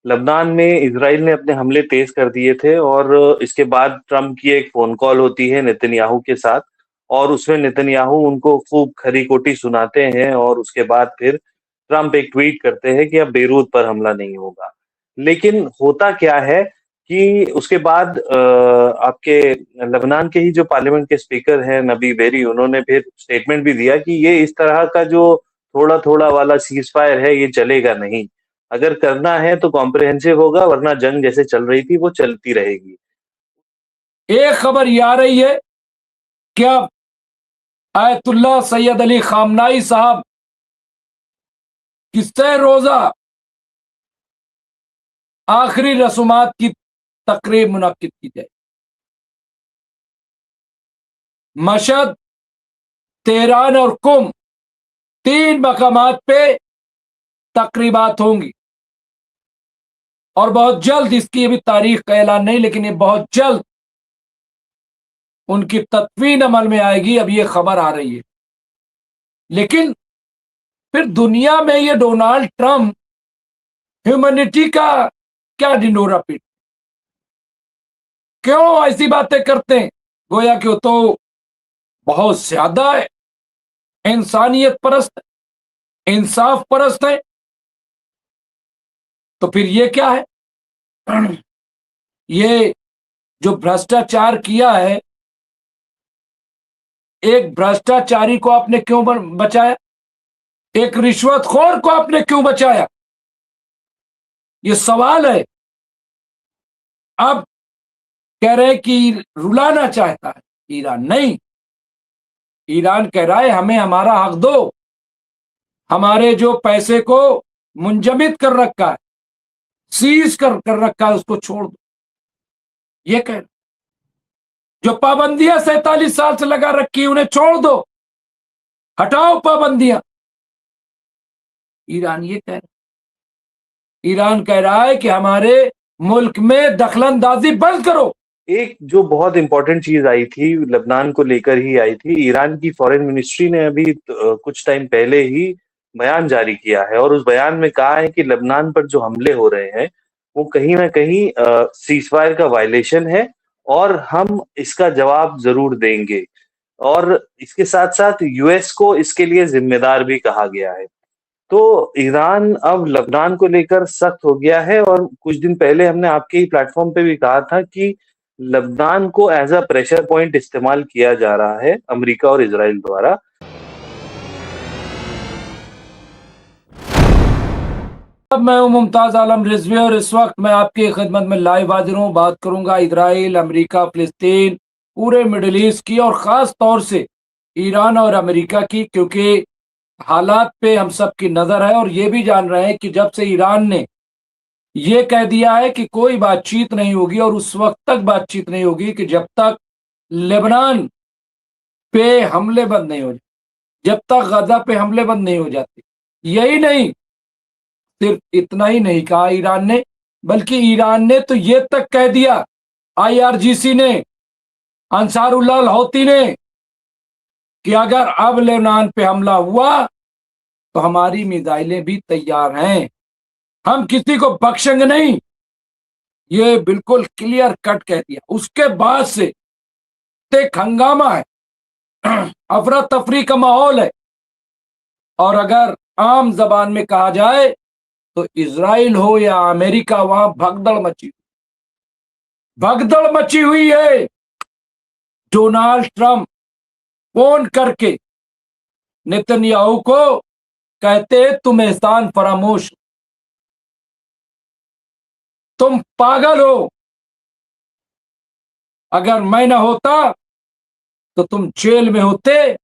लबनान में इजराइल ने अपने हमले तेज कर दिए थे और इसके बाद ट्रम्प की एक फोन कॉल होती है नेतन्याहू के साथ और उसमें नेतन्याहू उनको खूब खरी-खोटी सुनाते हैं और उसके बाद फिर ट्रम्प एक ट्वीट करते हैं कि अब बेरूत पर हमला नहीं होगा। लेकिन होता क्या है कि उसके बाद आपके लेबनान के ही जो पार्लियामेंट के स्पीकर हैं नबी बेरी, उन्होंने फिर स्टेटमेंट भी दिया कि ये इस तरह का जो थोड़ा-थोड़ा वाला सीज़ फायर है, ये चलेगा नहीं। अगर करना है तो कॉम्प्रिहेंसिव होगा, वरना जंग जैसे चल रही थी वो चलती रहेगी। एक खबर ये आ रही है, क्या आयतुल्लाह सैयद अली खामनाई साहब किस्से रोजा आखिरी रसूमात की तकरीब मुनक्किद की जाए। मशहद, तेहरान और कुम, 3 मकामात पे तकरीबात होंगी और बहुत जल्द, इसकी अभी तारीख का ऐलान नहीं, लेकिन ये बहुत जल्द उनकी तदवीन अमल में आएगी। अब ये खबर आ रही है, लेकिन फिर दुनिया में ये डोनाल्ड ट्रंप ह्यूमैनिटी का क्या ढिंढोरा पीट, क्यों ऐसी बातें करते हैं? गोया कि वो तो बहुत ज्यादा इंसानियत परस्त, इंसाफ परस्त है। तो फिर ये क्या है? ये जो भ्रष्टाचार किया है, एक भ्रष्टाचारी को आपने क्यों बचाया? एक रिश्वतखोर को आपने क्यों बचाया? ये सवाल है। अब कह रहे हैं कि रुलाना चाहता है ईरान। नहीं, ईरान कह रहा है हमें हमारा हक दो, हमारे जो पैसे को मुंजमद कर रखा है, सीज कर रखा है, उसको छोड़ दो। ये कह रहे, जो पाबंदियां 47 साल से लगा रखी उन्हें छोड़ दो, हटाओ पाबंदियां। ईरान ये कह रहा, ईरान कह रहा है कि हमारे मुल्क में दखलंदाजी बंद करो। एक जो बहुत इंपॉर्टेंट चीज आई थी लेबनान को लेकर ही आई थी, ईरान की फॉरेन मिनिस्ट्री ने अभी कुछ टाइम पहले ही बयान जारी किया है और उस बयान में कहा है कि लेबनान पर जो हमले हो रहे हैं वो कहीं ना कहीं सीजफायर का वायलेशन है और हम इसका जवाब जरूर देंगे। और इसके साथ साथ यूएस को इसके लिए जिम्मेदार भी कहा गया है। तो ईरान अब लेबनान को लेकर सख्त हो गया है और कुछ दिन पहले हमने आपके ही प्लेटफॉर्म पे भी कहा था कि लेबनान को एज अ प्रेशर पॉइंट इस्तेमाल किया जा रहा है अमेरिका और इजराइल द्वारा। अब मैं हूं मुमताज आलम रिजवी और इस वक्त मैं आपकी खिदमत में लाइव हाजिर हूं। बात करूंगा इजराइल, अमेरिका, फिलिस्तीन, पूरे मिडिल ईस्ट की और खास तौर से ईरान और अमेरिका की, क्योंकि हालात पे हम सब की नजर है और ये भी जान रहे हैं कि जब से ईरान ने ये कह दिया है कि कोई बातचीत नहीं होगी और उस वक्त तक बातचीत नहीं होगी कि जब तक लेबनान पे हमले बंद नहीं हो जाते, जब तक गजा पे हमले बंद नहीं हो जाते। यही नहीं, सिर्फ इतना ही नहीं कहा ईरान ने, बल्कि ईरान ने तो ये तक कह दिया, आईआरजीसी ने, अंसारुल्लाह हौती ने, कि अगर अब लेबनान पे हमला हुआ तो हमारी मिसाइलें भी तैयार हैं, हम किसी को बख्शेंगे नहीं। ये बिल्कुल क्लियर कट कह दिया। उसके बाद से एक हंगामा है, अफरा तफरी का माहौल है। और अगर आम जबान में कहा जाए तो इजराइल हो या अमेरिका, वहां भगदड़ मची हुई है। डोनाल्ड ट्रंप फोन करके नेतन्याहू को कहते तुम एहसान फरामोश, तुम पागल हो, अगर मैं ना होता तो तुम जेल में होते,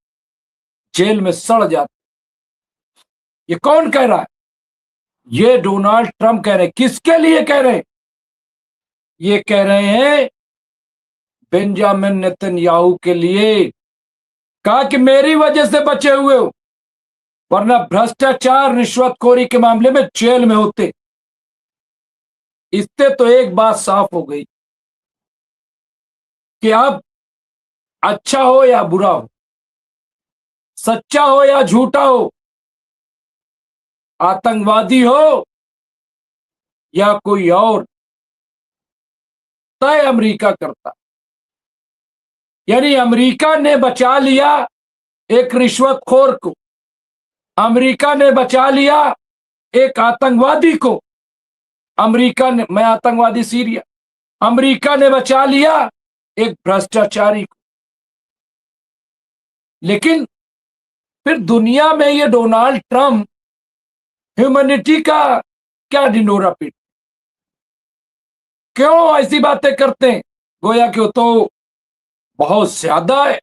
जेल में सड़ जाते। ये कौन कह रहा है? ये डोनाल्ड ट्रंप कह रहे हैं। किसके लिए कह रहे हैं? ये कह रहे हैं बेंजामिन नेतन्याहू के लिए। कहा कि मेरी वजह से बचे हुए हो, वरना भ्रष्टाचार रिश्वतखोरी के मामले में जेल में होते। इससे तो एक बात साफ हो गई कि अब अच्छा हो या बुरा हो, सच्चा हो या झूठा हो, आतंकवादी हो या कोई और, तय अमेरिका करता। यानी अमेरिका ने बचा लिया एक रिश्वतखोर को, अमेरिका ने बचा लिया एक आतंकवादी को, अमेरिका ने, मैं आतंकवादी सीरिया, अमेरिका ने बचा लिया एक भ्रष्टाचारी को। लेकिन फिर दुनिया में ये डोनाल्ड ट्रंप ह्यूमैनिटी का क्या ढिंढोरा पीट, क्यों ऐसी बातें करते हैं? गोया कि वो तो बहुत ज्यादा है,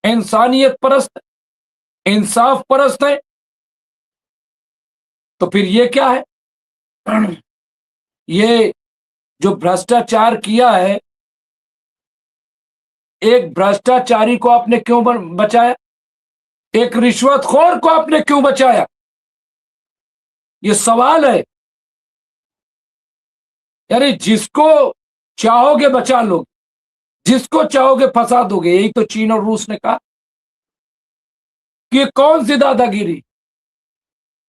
इंसानियत परस्त है, इंसाफ परस्त है। तो फिर ये क्या है? ये जो भ्रष्टाचार किया है, एक भ्रष्टाचारी को आपने क्यों बचाया? एक रिश्वतखोर को आपने क्यों बचाया? ये सवाल है। यानी जिसको चाहोगे बचा लोगे, जिसको चाहोगे फंसा दोगे। यही तो चीन और रूस ने कहा कि कौन सी दादागिरी,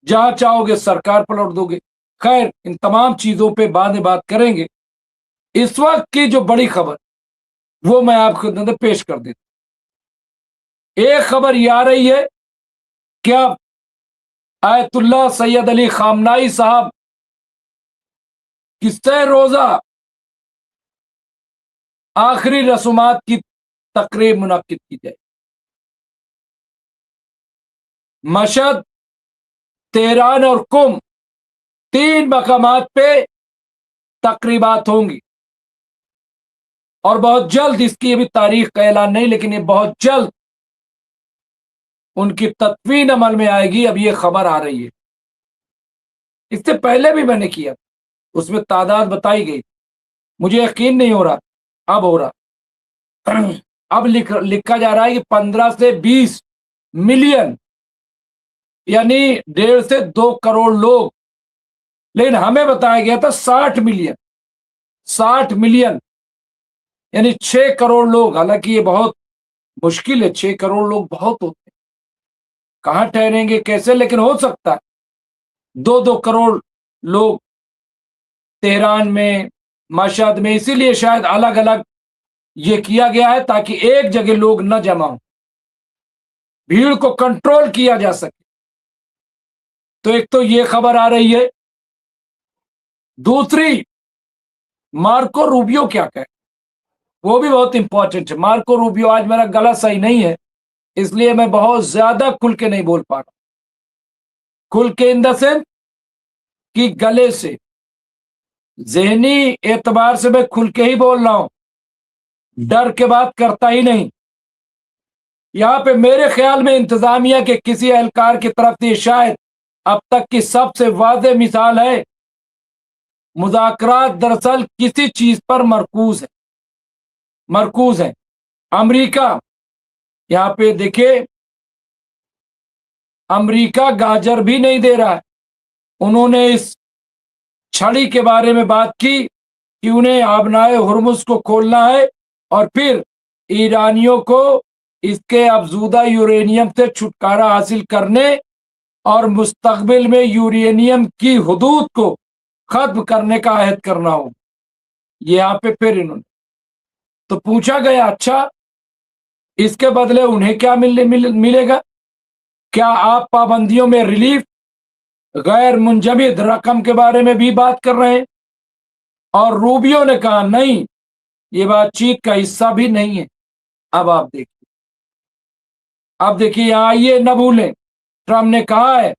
जहां चाहोगे सरकार पलट दोगे। खैर, इन तमाम चीजों पे बाद में बात करेंगे। इस वक्त की जो बड़ी खबर वो मैं आपके अंदर पेश कर देता हूं। एक खबर यह आ रही है कि अब आयतुल्लाह सैयद अली खामनाई साहब की सह रोजा आखिरी रसूमात की तकरीब मुनक्किद की जाए। मशहद, तेहरान और कुम, 3 मकामात पे तकरीबात होंगी और बहुत जल्द, इसकी अभी तारीख का ऐलान नहीं, लेकिन ये बहुत जल्द उनकी तदवीन अमल में आएगी। अब ये खबर आ रही है, इससे पहले भी मैंने किया, उसमें तादाद बताई गई, मुझे यकीन नहीं हो रहा, अब हो रहा। अब लिखा जा रहा है कि 15 से 20 मिलियन, यानी 1.5 से 2 करोड़ लोग, लेकिन हमें बताया गया था 60 मिलियन, 60 मिलियन यानी 6 करोड़ लोग। हालांकि ये बहुत मुश्किल है, 6 करोड़ लोग बहुत होते हैं, कहां ठहरेंगे कैसे, लेकिन हो सकता है 2-2 करोड़ लोग तेहरान में, मशहद में। इसीलिए शायद अलग अलग ये किया गया है ताकि एक जगह लोग न जमा हो, भीड़ को कंट्रोल किया जा सके। तो एक तो ये खबर आ रही है। दूसरी, मार्को रूबियो क्या कहे, वो भी बहुत इंपॉर्टेंट है। मार्को रूबियो, आज मेरा गला सही नहीं है इसलिए मैं बहुत ज्यादा खुल के नहीं बोल पा रहा, खुल के इन द सेंस कि गले से, जहनी एतबार से मैं खुल के ही बोल रहा हूं, डर के बात करता ही नहीं। यहां पे मेरे ख्याल में इंतजामिया के किसी एहलकार की तरफ से शायद अब तक की सबसे वाज़ेह मिसाल है। मुज़ाकरात दरअसल किसी चीज पर मरकूज है। अमेरिका, यहां पे देखिए, अमेरिका गाजर भी नहीं दे रहा है। उन्होंने इस छड़ी के बारे में बात की कि उन्हें आबनाए हुर्मुज को खोलना है और फिर ईरानियों को इसके अफजूदा यूरेनियम से छुटकारा हासिल करने और मुस्तकबिल में यूरेनियम की हुदूद को खत्म करने का अहद करना हो। यहाँ पे फिर इन्होंने तो पूछा गया, अच्छा इसके बदले उन्हें क्या मिलेगा? क्या आप पाबंदियों में रिलीफ, गैर मुंजमद रकम के बारे में भी बात कर रहे हैं? और रूबियो ने कहा नहीं, ये बातचीत का हिस्सा भी नहीं है। अब आप देखिए, यहां ये न भूलें, ट्रंप ने कहा है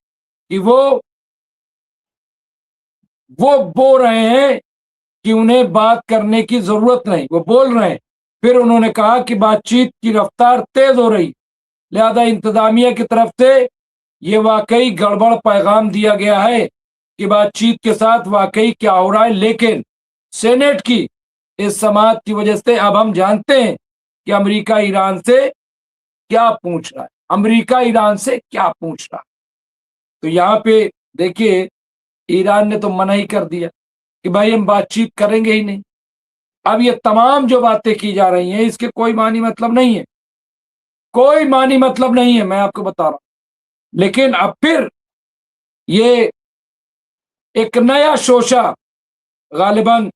कि वो बोल रहे हैं कि उन्हें बात करने की जरूरत नहीं, वो बोल रहे हैं। फिर उन्होंने कहा कि बातचीत की रफ्तार तेज हो रही, लिहाजा इंतजामिया की तरफ से ये वाकई गड़बड़ पैगाम दिया गया है कि बातचीत के साथ वाकई क्या हो रहा है। लेकिन सेनेट की इस समाअत की वजह से अब हम जानते हैं कि अमेरिका ईरान से क्या पूछ रहा है, अमेरिका ईरान से क्या पूछ रहा है। तो यहाँ पे देखिए, ईरान ने तो मना ही कर दिया कि भाई हम बातचीत करेंगे ही नहीं। अब ये तमाम जो बातें की जा रही हैं इसके कोई मानी मतलब नहीं है, कोई मानी मतलब नहीं है, मैं आपको बता रहा हूं। लेकिन अब फिर ये एक नया शोशा गालिबन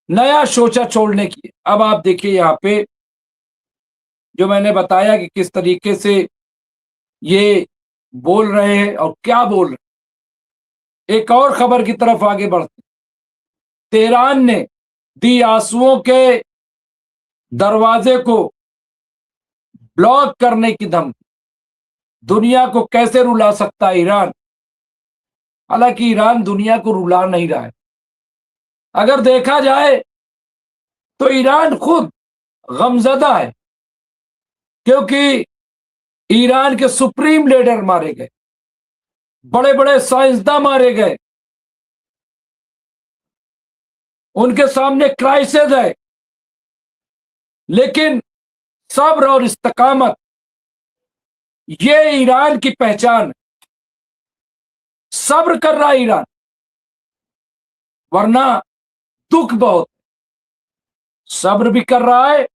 नया सोचा छोड़ने की। अब आप देखिए यहाँ पे जो मैंने बताया कि किस तरीके से ये बोल रहे हैं और क्या बोल रहे हैं। एक और खबर की तरफ आगे बढ़ते, तेहरान ने दी आंसुओं के दरवाजे को ब्लॉक करने की धमकी। दुनिया को कैसे रुला सकता है ईरान? हालांकि ईरान दुनिया को रुला नहीं रहा है। अगर देखा जाए तो ईरान खुद गमजदा है, क्योंकि ईरान के सुप्रीम लीडर मारे गए, बड़े बड़े साइंसदान मारे गए, उनके सामने क्राइसिस है। लेकिन सब्र और इस्तकामत, ये ईरान की पहचान है। सब्र कर रहा है ईरान, वरना दुख बहुत। सब्र भी कर रहा है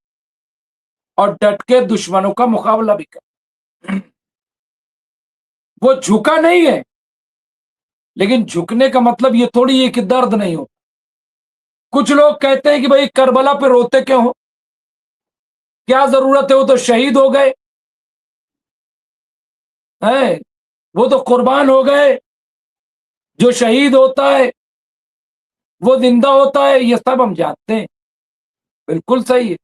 और डट के दुश्मनों का मुकाबला भी कर। वो झुका नहीं है, लेकिन झुकने का मतलब ये थोड़ी है कि दर्द नहीं हो। कुछ लोग कहते हैं कि भाई करबला पे रोते क्यों हो, क्या जरूरत है, वो तो शहीद हो गए हैं, वो तो कुर्बान हो गए। जो शहीद होता है वो जिंदा होता है, ये सब हम जानते हैं, बिल्कुल सही है।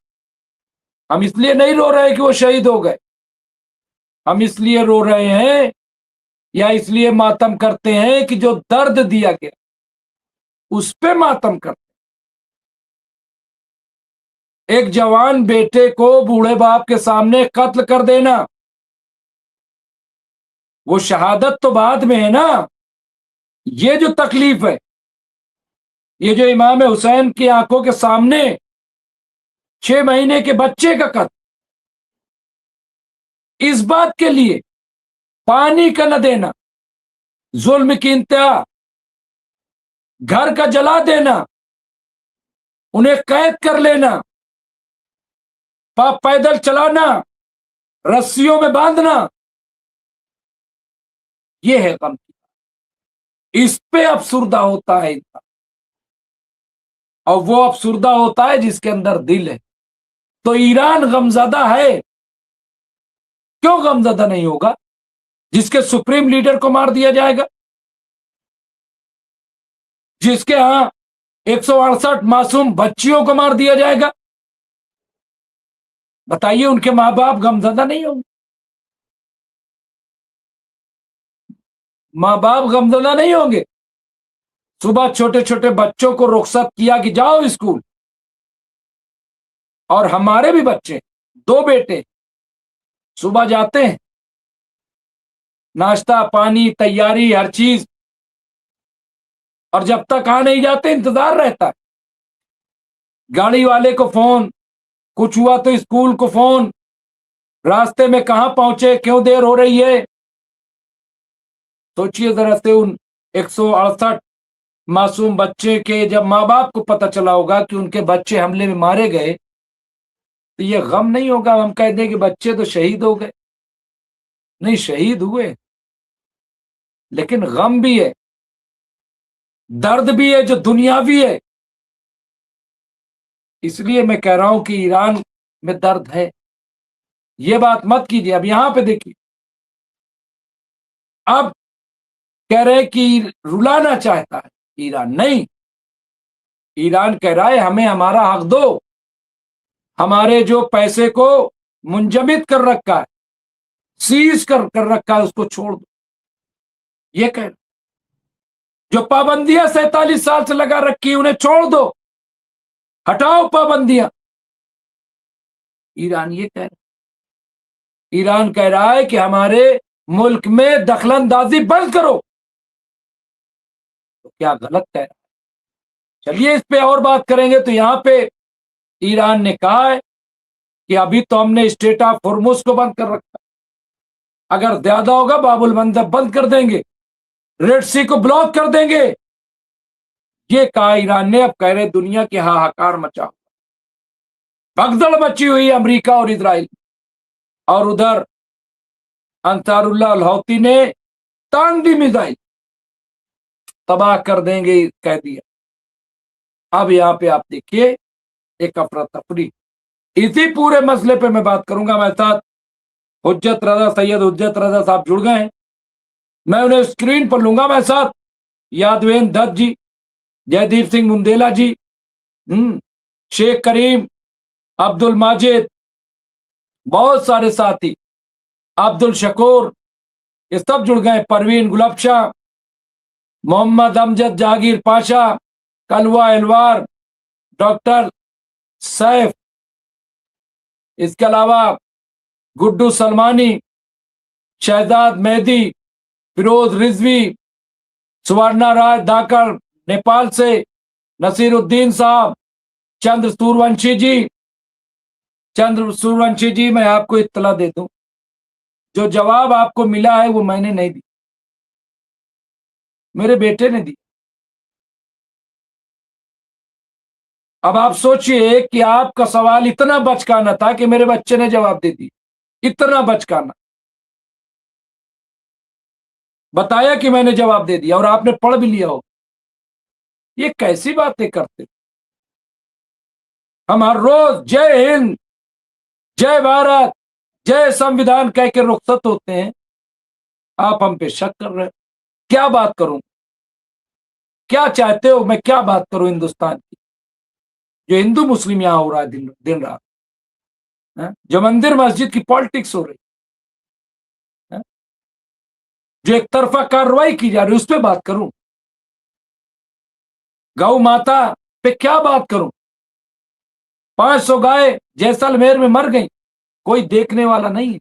हम इसलिए नहीं रो रहे कि वो शहीद हो गए, हम इसलिए रो रहे हैं या इसलिए मातम करते हैं कि जो दर्द दिया गया उस पे मातम करते। एक जवान बेटे को बूढ़े बाप के सामने कत्ल कर देना, वो शहादत तो बाद में है ना। ये जो तकलीफ है, ये जो इमाम हुसैन की आंखों के सामने 6 महीने के बच्चे का कत्ल, इस बात के लिए पानी का न देना, जुल्म की इंतहा, घर का जला देना, उन्हें कैद कर लेना, पैदल चलाना, रस्सियों में बांधना, यह है गम की बात। इस पे अफसुर्दा होता है इंसान, और वो अफसुर्दा होता है जिसके अंदर दिल है। तो ईरान गमजदा है, क्यों गमजदा नहीं होगा जिसके सुप्रीम लीडर को मार दिया जाएगा, जिसके यहां 168 मासूम बच्चियों को मार दिया जाएगा। बताइए, उनके मां बाप गमजदा नहीं होंगे? मां बाप गमजदा नहीं होंगे? सुबह छोटे छोटे बच्चों को रुखसत किया कि जाओ स्कूल, और हमारे भी बच्चे, 2 बेटे सुबह जाते हैं, नाश्ता पानी तैयारी हर चीज, और जब तक आ नहीं जाते इंतजार रहता है। गाड़ी वाले को फोन, कुछ हुआ तो स्कूल को फोन, रास्ते में कहां पहुंचे, क्यों देर हो रही है। सोचिए जरा से, उन 168 मासूम बच्चे के जब माँ बाप को पता चला होगा कि उनके बच्चे हमले में मारे गए, तो ये गम नहीं होगा? हम कह दें कि बच्चे तो शहीद हो गए। नहीं, शहीद हुए, लेकिन गम भी है, दर्द भी है जो दुनियावी है। इसलिए मैं कह रहा हूं कि ईरान में दर्द है, ये बात मत कीजिए। अब यहां पे देखिए, अब कह रहे कि रुलाना चाहता है ईरान। नहीं, ईरान कह रहा है हमें हमारा हक दो, हमारे जो पैसे को मुंजमद कर रखा है, सीज कर रखा है, उसको छोड़ दो। ये कह रहे, जो पाबंदियां 47 साल से लगा रखी उन्हें छोड़ दो, हटाओ पाबंदियां। ईरान ये कह रहा है, ईरान कह रहा है कि हमारे मुल्क में दखलंदाजी बंद करो। तो क्या गलत कह रहा है? चलिए इस पे और बात करेंगे। तो यहां पे ईरान ने कहा है कि अभी तो हमने स्टेट ऑफ हॉर्मुज को बंद कर रखा, अगर ज्यादा होगा बाबुल मंदब बंद कर देंगे, रेड सी को ब्लॉक कर देंगे। ये कहा ईरान ने। अब कह रहे दुनिया की हाहाकार मचा, भगदड़ मची हुई अमेरिका और इजराइल, और उधर अंसारुल्लाह अल हौती ने तान दी मिसाइल, तबाह कर देंगे कह दिया। अब यहाँ पे आप देखिए एक अफरा तफरी। इसी पूरे मसले पे मैं बात करूंगा। मेरे साथ हुज्जत रजा, सैयद हुज्जत रजा साहब जुड़ गए हैं। मैं उन्हें स्क्रीन पर लूंगा मेरे साथ। यादवेंद्र दत्त जी, जयदीप सिंह मुंदेला जी, शेख करीम, अब्दुल माजिद, बहुत सारे साथी, अब्दुल शकूर, ये सब जुड़ गए। परवीन गुलबशाह, मोहम्मद अमजद जहांगीर पाशा, कलवा एलवार, डॉक्टर सैफ, इसके अलावा गुड्डू सलमानी, शहजाद मेहदी, फिरोज रिजवी, सुवर्णा राज धाकड़ नेपाल से, नसीरुद्दीन साहब, चंद्र सूरवंशी जी, मैं आपको इत्तला दे दूं, जो जवाब आपको मिला है वो मैंने नहीं दी, मेरे बेटे ने दी। अब आप सोचिए कि आपका सवाल इतना बचकाना था कि मेरे बच्चे ने जवाब दे दी। इतना बचकाना बताया कि मैंने जवाब दे दिया और आपने पढ़ भी लिया हो। ये कैसी बातें करते? हम हर रोज जय हिंद, जय भारत, जय संविधान कह के रुखसत होते हैं। आप हम पे शक कर रहे हैं। क्या बात करूं? क्या चाहते हो मैं क्या बात करूं हिंदुस्तान की? जो हिंदू मुस्लिम यहां हो रहा है दिन रात, जो मंदिर मस्जिद की पॉलिटिक्स हो रही है, जो एक तरफा कार्रवाई की जा रही है, उस पर बात करूं? गौ माता पे क्या बात करूं? 500 गाय जैसलमेर में मर गई, कोई देखने वाला नहीं है।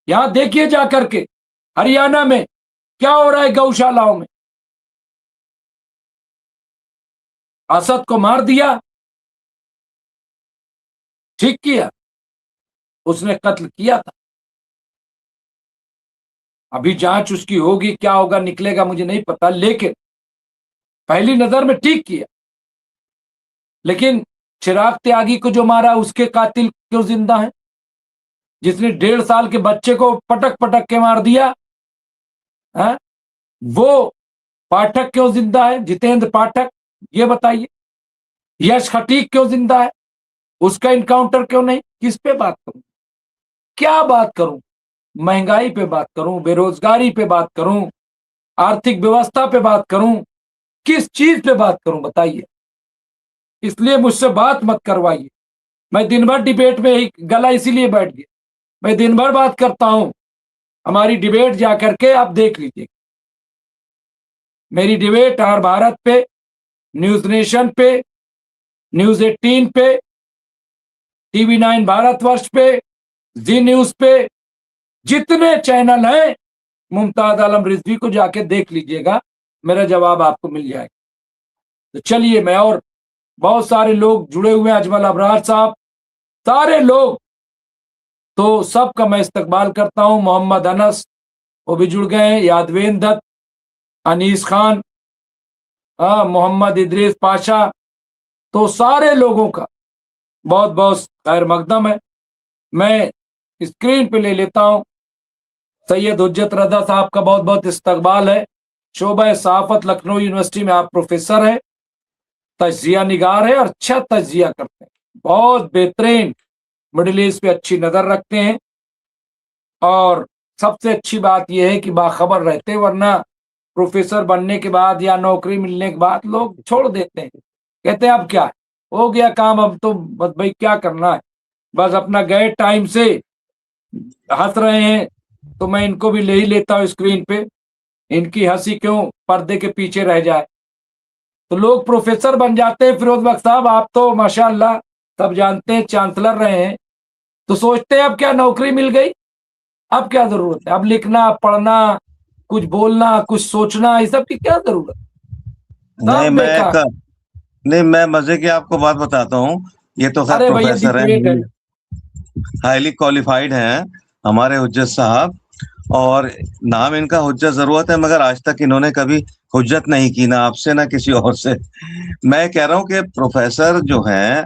यहां देखिए जाकर के हरियाणा में क्या हो रहा है गौशालाओं में। असद को मार दिया, ठीक किया, उसने कत्ल किया था। अभी जांच उसकी होगी, क्या होगा निकलेगा मुझे नहीं पता, लेकिन पहली नजर में ठीक किया। लेकिन चिराग त्यागी को जो मारा उसके कातिल क्यों जिंदा है? जिसने 1.5 साल के बच्चे को पटक पटक के मार दिया है, वो पाठक क्यों जिंदा है? जितेंद्र पाठक, ये बताइए। यश खटीक क्यों जिंदा है? उसका इनकाउंटर क्यों नहीं? किस पे बात करूं? क्या बात करूं? महंगाई पे बात करूं, बेरोजगारी पे बात करूं, आर्थिक व्यवस्था पे बात करूं, किस चीज पे बात करूं बताइए? इसलिए मुझसे बात मत करवाइए। मैं दिन भर डिबेट में ही गला इसीलिए बैठ गया। मैं दिन भर बात करता हूं। हमारी डिबेट जाकर के आप देख लीजिए। मेरी डिबेट हर भारत पे, न्यूज नेशन पे, न्यूज 18 पे, TV9 भारतवर्ष पे, जी न्यूज पे, जितने चैनल हैं, मुमताज आलम रिजवी को जाके देख लीजिएगा, मेरा जवाब आपको मिल जाएगा। तो चलिए, मैं और बहुत सारे लोग जुड़े हुए हैं, अजमल अबरार साहब, सारे लोग, तो सबका मैं इस्तकबाल करता हूं। मोहम्मद अनस, वो भी जुड़ गए हैं, यादवेंद्र दत्त, अनीस खान, मोहम्मद इदरीस पाशा, तो सारे लोगों का बहुत बहुत खैर मकदम है। मैं स्क्रीन पे ले लेता हूं। सैयद हुज्जत रजा साहब का बहुत बहुत इस्तकबाल है। शोबा सहाफत लखनऊ यूनिवर्सिटी में आप प्रोफेसर है, तजिया निगार है और अच्छा तजिया करते हैं, बहुत बेहतरीन, मिडिल ईस्ट पे अच्छी नजर रखते हैं। और सबसे अच्छी बात यह है कि बाखबर रहते हैं, वरना प्रोफेसर बनने के बाद या नौकरी मिलने के बाद लोग छोड़ देते हैं, कहते हैं अब क्या है, हो गया काम, अब तो बस भाई क्या करना है, बस अपना गए टाइम से हंस रहे हैं। तो मैं इनको भी ले ही लेता हूँ स्क्रीन पे, इनकी हंसी क्यों पर्दे के पीछे रह जाए। तो लोग प्रोफेसर बन जाते हैं। फिरोज बख्श साहब, आप तो माशाल्लाह सब जानते हैं, चांसलर रहे हैं, तो सोचते हैं अब क्या नौकरी मिल गई, अब क्या जरूरत है, अब लिखना पढ़ना, कुछ बोलना, कुछ सोचना, इस सब की क्या जरूरत? नहीं, मैं मजे की आपको बात बताता हूँ। ये तो खैर प्रोफेसर हैं, हाईली क्वालिफाइड हैं हमारे हुज्जत साहब, और नाम इनका हुज्जत जरूरत है, मगर आज तक इन्होंने कभी हुज्जत नहीं की, ना आपसे ना किसी और से। मैं कह रहा हूँ कि प्रोफेसर जो हैं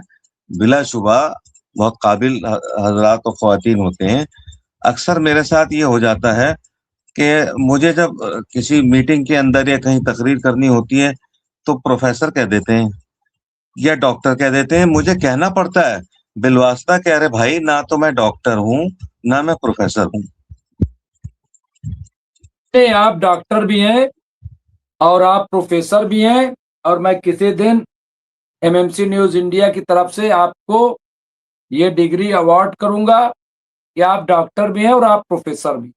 बिलाशुबा बहुत काबिल हजरात और ख्वातीन होते हैं। अक्सर मेरे साथ ये हो जाता है कि मुझे जब किसी मीटिंग के अंदर या कहीं तकरीर करनी होती है तो प्रोफेसर कह देते हैं या डॉक्टर कह देते हैं, मुझे कहना पड़ता है बिलवास्ता कह रहे भाई, ना तो मैं डॉक्टर हूँ ना मैं प्रोफेसर हूँ। आप डॉक्टर भी हैं और आप प्रोफेसर भी हैं, और मैं किसी दिन एमएमसी न्यूज इंडिया की तरफ से आपको ये डिग्री अवार्ड करूंगा कि आप डॉक्टर भी हैं और आप प्रोफेसर भी।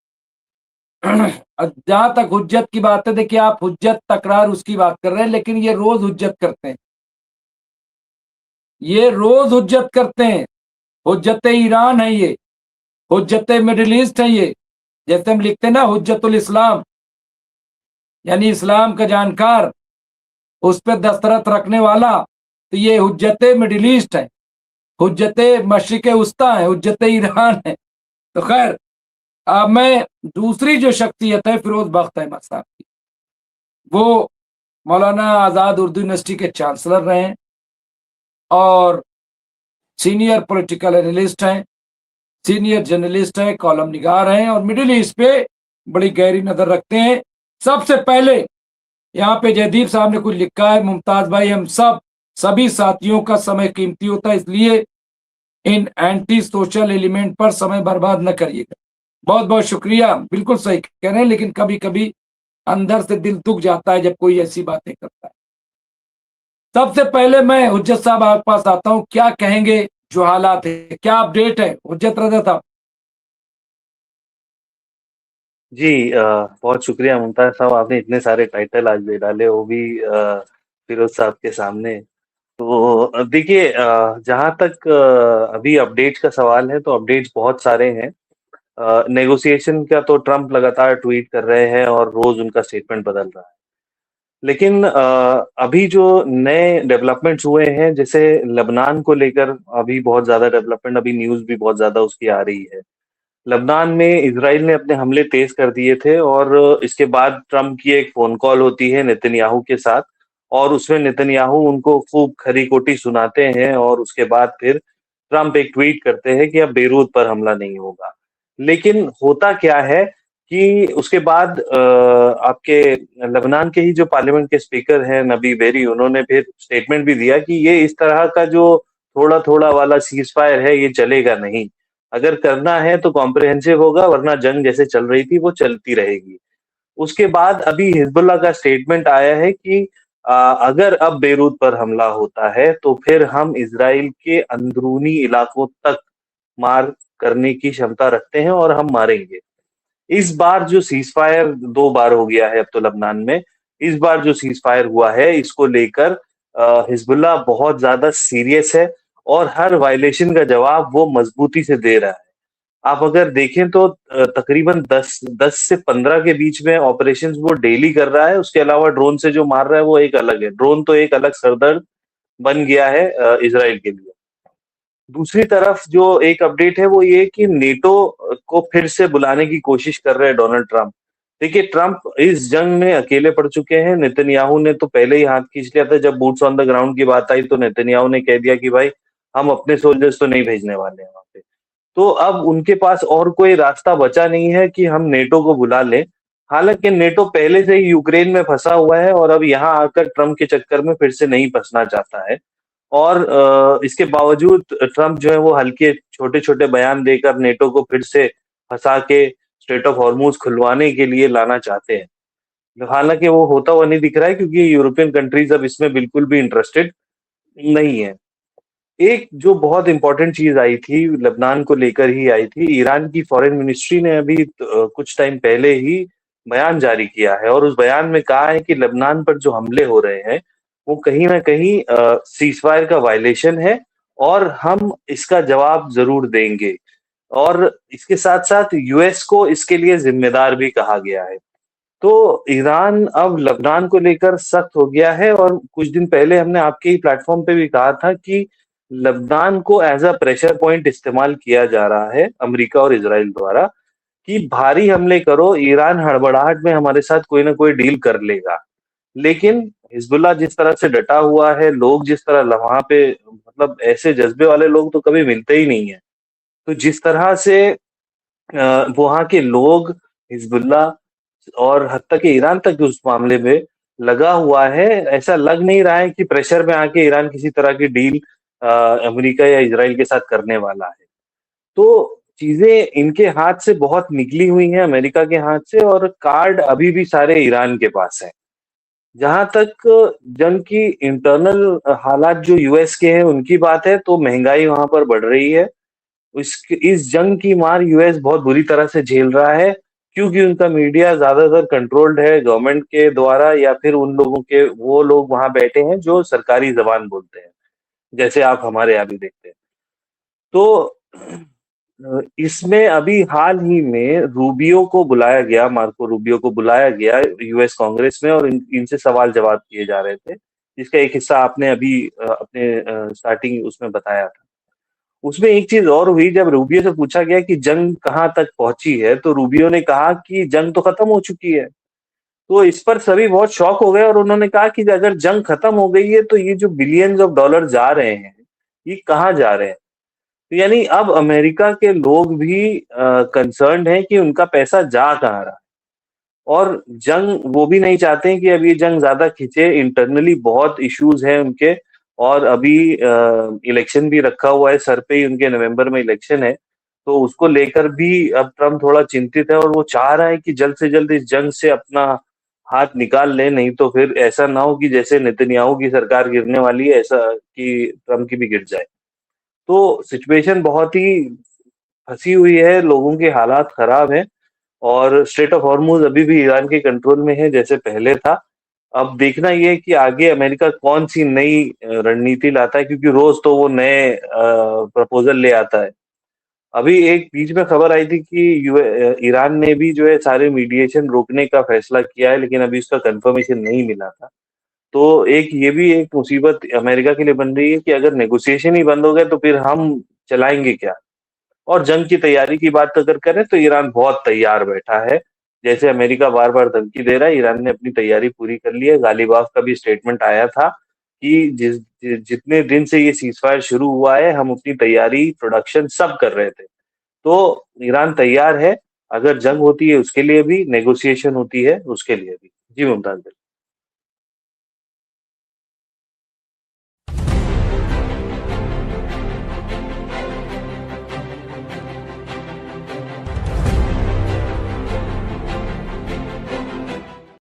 जहां तक हुज्जत की बात है, देखिए आप हुज्जत तकरार उसकी बात कर रहे हैं, लेकिन ये रोज हुज्जत करते हैं, ये रोज हुज्जत करते हैं। हुज्जत ईरान है ये, हुज्जत मिडिल ईस्ट है ये। जैसे हम लिखते हैं ना हुज्जतुल इस्लाम, यानी इस्लाम का जानकार, उस पर दस्तखत रखने वाला, तो ये हुज्जत मिडिल ईस्ट है, हुज्जत मशरिक उस्ता है, हुज्जत ईरान है। तो खैर, अब मैं दूसरी जो शख्सियत है फिरोज बख्त अहमद साहब की, वो मौलाना आजाद उर्दू यूनिवर्सिटी के चांसलर रहे हैं और सीनियर पॉलिटिकल एनालिस्ट हैं, सीनियर जर्नलिस्ट हैं, कॉलम निगार हैं और मिडिल ईस्ट पे बड़ी गहरी नजर रखते हैं। सबसे पहले यहाँ पे जयदीप साहब ने कुछ लिखा है, मुमताज भाई, हम सभी साथियों का समय कीमती होता है, इसलिए इन एंटी सोशल एलिमेंट पर समय बर्बाद न करिएगा। बहुत बहुत शुक्रिया, बिल्कुल सही कह रहे हैं, लेकिन कभी कभी अंदर से दिल दुख जाता है जब कोई ऐसी बातें करता है। सबसे पहले मैं हुज्जत साहब आपके पास आता हूं, क्या कहेंगे जो हालात है, क्या अपडेट है हुज्जत रजा साहब? जी बहुत शुक्रिया मुमताज साहब, आपने इतने सारे टाइटल आज दे डाले, वो भी फिरोज साहब के सामने। तो देखिए, जहाँ तक अभी अपडेट का सवाल है, तो अपडेट्स बहुत सारे हैं। नेगोशिएशन का तो ट्रंप लगातार ट्वीट कर रहे हैं और रोज उनका स्टेटमेंट बदल रहा है, लेकिन अभी जो नए डेवलपमेंट्स हुए हैं, जैसे लेबनान को लेकर अभी बहुत ज्यादा डेवलपमेंट, अभी न्यूज भी बहुत ज्यादा उसकी आ रही है। लेबनान में इजराइल ने अपने हमले तेज कर दिए थे और इसके बाद ट्रंप की एक फोन कॉल होती है नेतन्याहू के साथ, और उसमें नेतन्याहू उनको खूब खरी खोटी सुनाते हैं और उसके बाद फिर ट्रंप एक ट्वीट करते हैं कि अब बेरूत पर हमला नहीं होगा। लेकिन होता क्या है कि उसके बाद आपके लेबनान के ही जो पार्लियामेंट के स्पीकर हैं नबी बेरी, उन्होंने फिर स्टेटमेंट भी दिया कि ये इस तरह का जो थोड़ा थोड़ा वाला सीज फायर है ये चलेगा नहीं, अगर करना है तो कॉम्प्रिहेंसिव होगा, वरना जंग जैसे चल रही थी वो चलती रहेगी। उसके बाद अभी हिजबुल्लाह का स्टेटमेंट आया है कि अगर अब बेरूत पर हमला होता है तो फिर हम इजराइल के अंदरूनी इलाकों तक मार करने की क्षमता रखते हैं और हम मारेंगे। इस बार जो सीज फायर 2 बार हो गया है अब तो लेबनान में, इस बार जो सीज फायर हुआ है इसको लेकर हिजबुल्लाह बहुत ज्यादा सीरियस है और हर वायलेशन का जवाब वो मजबूती से दे रहा है। आप अगर देखें तो तकरीबन 10 से 15 के बीच में ऑपरेशंस वो डेली कर रहा है। उसके अलावा ड्रोन से जो मार रहा है वो एक अलग है, ड्रोन तो एक अलग सरदर्द बन गया है इजराइल के लिए। दूसरी तरफ जो एक अपडेट है वो ये कि नेटो को फिर से बुलाने की कोशिश कर रहे हैं डोनाल्ड ट्रंप। देखिए, ट्रंप इस जंग में अकेले पड़ चुके हैं। नेतन्याहू ने तो पहले ही हाथ खींच लिया था, जब बूट्स ऑन द ग्राउंड की बात आई तो नेतन्याहू ने कह दिया कि भाई हम अपने सोल्जर्स तो नहीं भेजने वाले हैं वहां पे। तो अब उनके पास और कोई रास्ता बचा नहीं है कि हम नेटो को बुला लें। हालांकि नेटो पहले से ही यूक्रेन में फंसा हुआ है और अब यहाँ आकर ट्रंप के चक्कर में फिर से नहीं फंसना चाहता है, और इसके बावजूद ट्रंप जो है वो हल्के छोटे छोटे बयान देकर नेटो को फिर से फंसा के स्ट्रेट ऑफ हॉर्मूज खुलवाने के लिए लाना चाहते हैं। हालांकि वो होता हुआ नहीं दिख रहा है, क्योंकि यूरोपियन कंट्रीज अब इसमें बिल्कुल भी इंटरेस्टेड नहीं है। एक जो बहुत इंपॉर्टेंट चीज आई थी लेबनान को लेकर ही आई थी, ईरान की फॉरेन मिनिस्ट्री ने अभी कुछ टाइम पहले ही बयान जारी किया है और उस बयान में कहा है कि लेबनान पर जो हमले हो रहे हैं वो कहीं ना कहीं सीजफायर का वायलेशन है और हम इसका जवाब जरूर देंगे। और इसके साथ साथ यूएस को इसके लिए जिम्मेदार भी कहा गया है। तो ईरान अब लेबनान को लेकर सख्त हो गया है, और कुछ दिन पहले हमने आपके ही प्लेटफॉर्म पे भी कहा था कि लेबनान को एज अ प्रेशर पॉइंट इस्तेमाल किया जा रहा है अमेरिका और इजराइल द्वारा, कि भारी हमले करो, ईरान हड़बड़ाहट में हमारे साथ कोई ना कोई डील कर लेगा। लेकिन हिजबुल्लाह जिस तरह से डटा हुआ है, लोग जिस तरह वहां पे, मतलब ऐसे जज्बे वाले लोग तो कभी मिलते ही नहीं है। तो जिस तरह से वहां के लोग हिजबुल्लाह और हद तक कि ईरान तक उस मामले में लगा हुआ है। ऐसा लग नहीं रहा है कि प्रेशर में आके ईरान किसी तरह की डील अमेरिका या इजराइल के साथ करने वाला है। तो चीजें इनके हाथ से बहुत निकली हुई हैं, अमेरिका के हाथ से, और कार्ड अभी भी सारे ईरान के पास हैं। जहां तक जंग की इंटरनल हालात जो यूएस के हैं उनकी बात है, तो महंगाई वहां पर बढ़ रही है। इस जंग की मार यूएस बहुत बुरी तरह से झेल रहा है, क्योंकि उनका मीडिया ज्यादातर कंट्रोल्ड है गवर्नमेंट के द्वारा, या फिर उन लोगों के, वो लोग वहां बैठे हैं जो सरकारी जबान बोलते हैं, जैसे आप हमारे यहाँ भी देखते हैं। तो इसमें अभी हाल ही में रूबियो को बुलाया गया, मार्को रूबियो को बुलाया गया यूएस कांग्रेस में, और इनसे सवाल जवाब किए जा रहे थे, जिसका एक हिस्सा आपने अभी अपने स्टार्टिंग उसमें बताया था। उसमें एक चीज और हुई, जब रूबियो से पूछा गया कि जंग कहाँ तक पहुंची है, तो रूबियो ने कहा कि जंग तो खत्म हो चुकी है। तो इस पर सभी बहुत शॉक हो गए, और उन्होंने कहा कि अगर जंग खत्म हो गई है तो ये जो बिलियंस ऑफ डॉलर जा रहे हैं, ये कहाँ जा रहे हैं? तो यानी अब अमेरिका के लोग भी कंसर्न्ड हैं कि उनका पैसा जा कहाँ रहा है। और जंग वो भी नहीं चाहते हैं कि अब ये जंग ज्यादा खिंचे, इंटरनली बहुत इश्यूज हैं उनके, और अभी इलेक्शन भी रखा हुआ है सर पे ही, उनके नवंबर में इलेक्शन है। तो उसको लेकर भी अब ट्रम्प थोड़ा चिंतित है, और वो चाह रहा है कि जल्द से जल्द इस जंग से अपना हाथ निकाल ले, नहीं तो फिर ऐसा ना हो कि जैसे नेतन्याहू की सरकार गिरने वाली है, ऐसा कि ट्रम्प की भी गिर जाए। तो सिचुएशन बहुत ही फंसी हुई है, लोगों के हालात खराब हैं, और स्ट्रेट ऑफ हॉर्मुज अभी भी ईरान के कंट्रोल में है जैसे पहले था। अब देखना ये है कि आगे अमेरिका कौन सी नई रणनीति लाता है, क्योंकि रोज तो वो नए प्रपोजल ले आता है। अभी एक बीच में खबर आई थी कि ईरान ने भी जो है सारे मीडिएशन रोकने का फैसला किया है, लेकिन अभी उसका कंफर्मेशन नहीं मिला था। तो एक ये भी एक मुसीबत अमेरिका के लिए बन रही है कि अगर नेगोशिएशन ही बंद हो गए तो फिर हम चलाएंगे क्या? और जंग की तैयारी की बात अगर करें तो ईरान बहुत तैयार बैठा है। जैसे अमेरिका बार बार धमकी दे रहा है, ईरान ने अपनी तैयारी पूरी कर ली है। गालिबाफ का भी स्टेटमेंट आया था कि जितने दिन से ये सीजफायर शुरू हुआ है, हम अपनी तैयारी, प्रोडक्शन सब कर रहे थे। तो ईरान तैयार है, अगर जंग होती है उसके लिए भी, नेगोशिएशन होती है उसके लिए भी। जी मुमताज।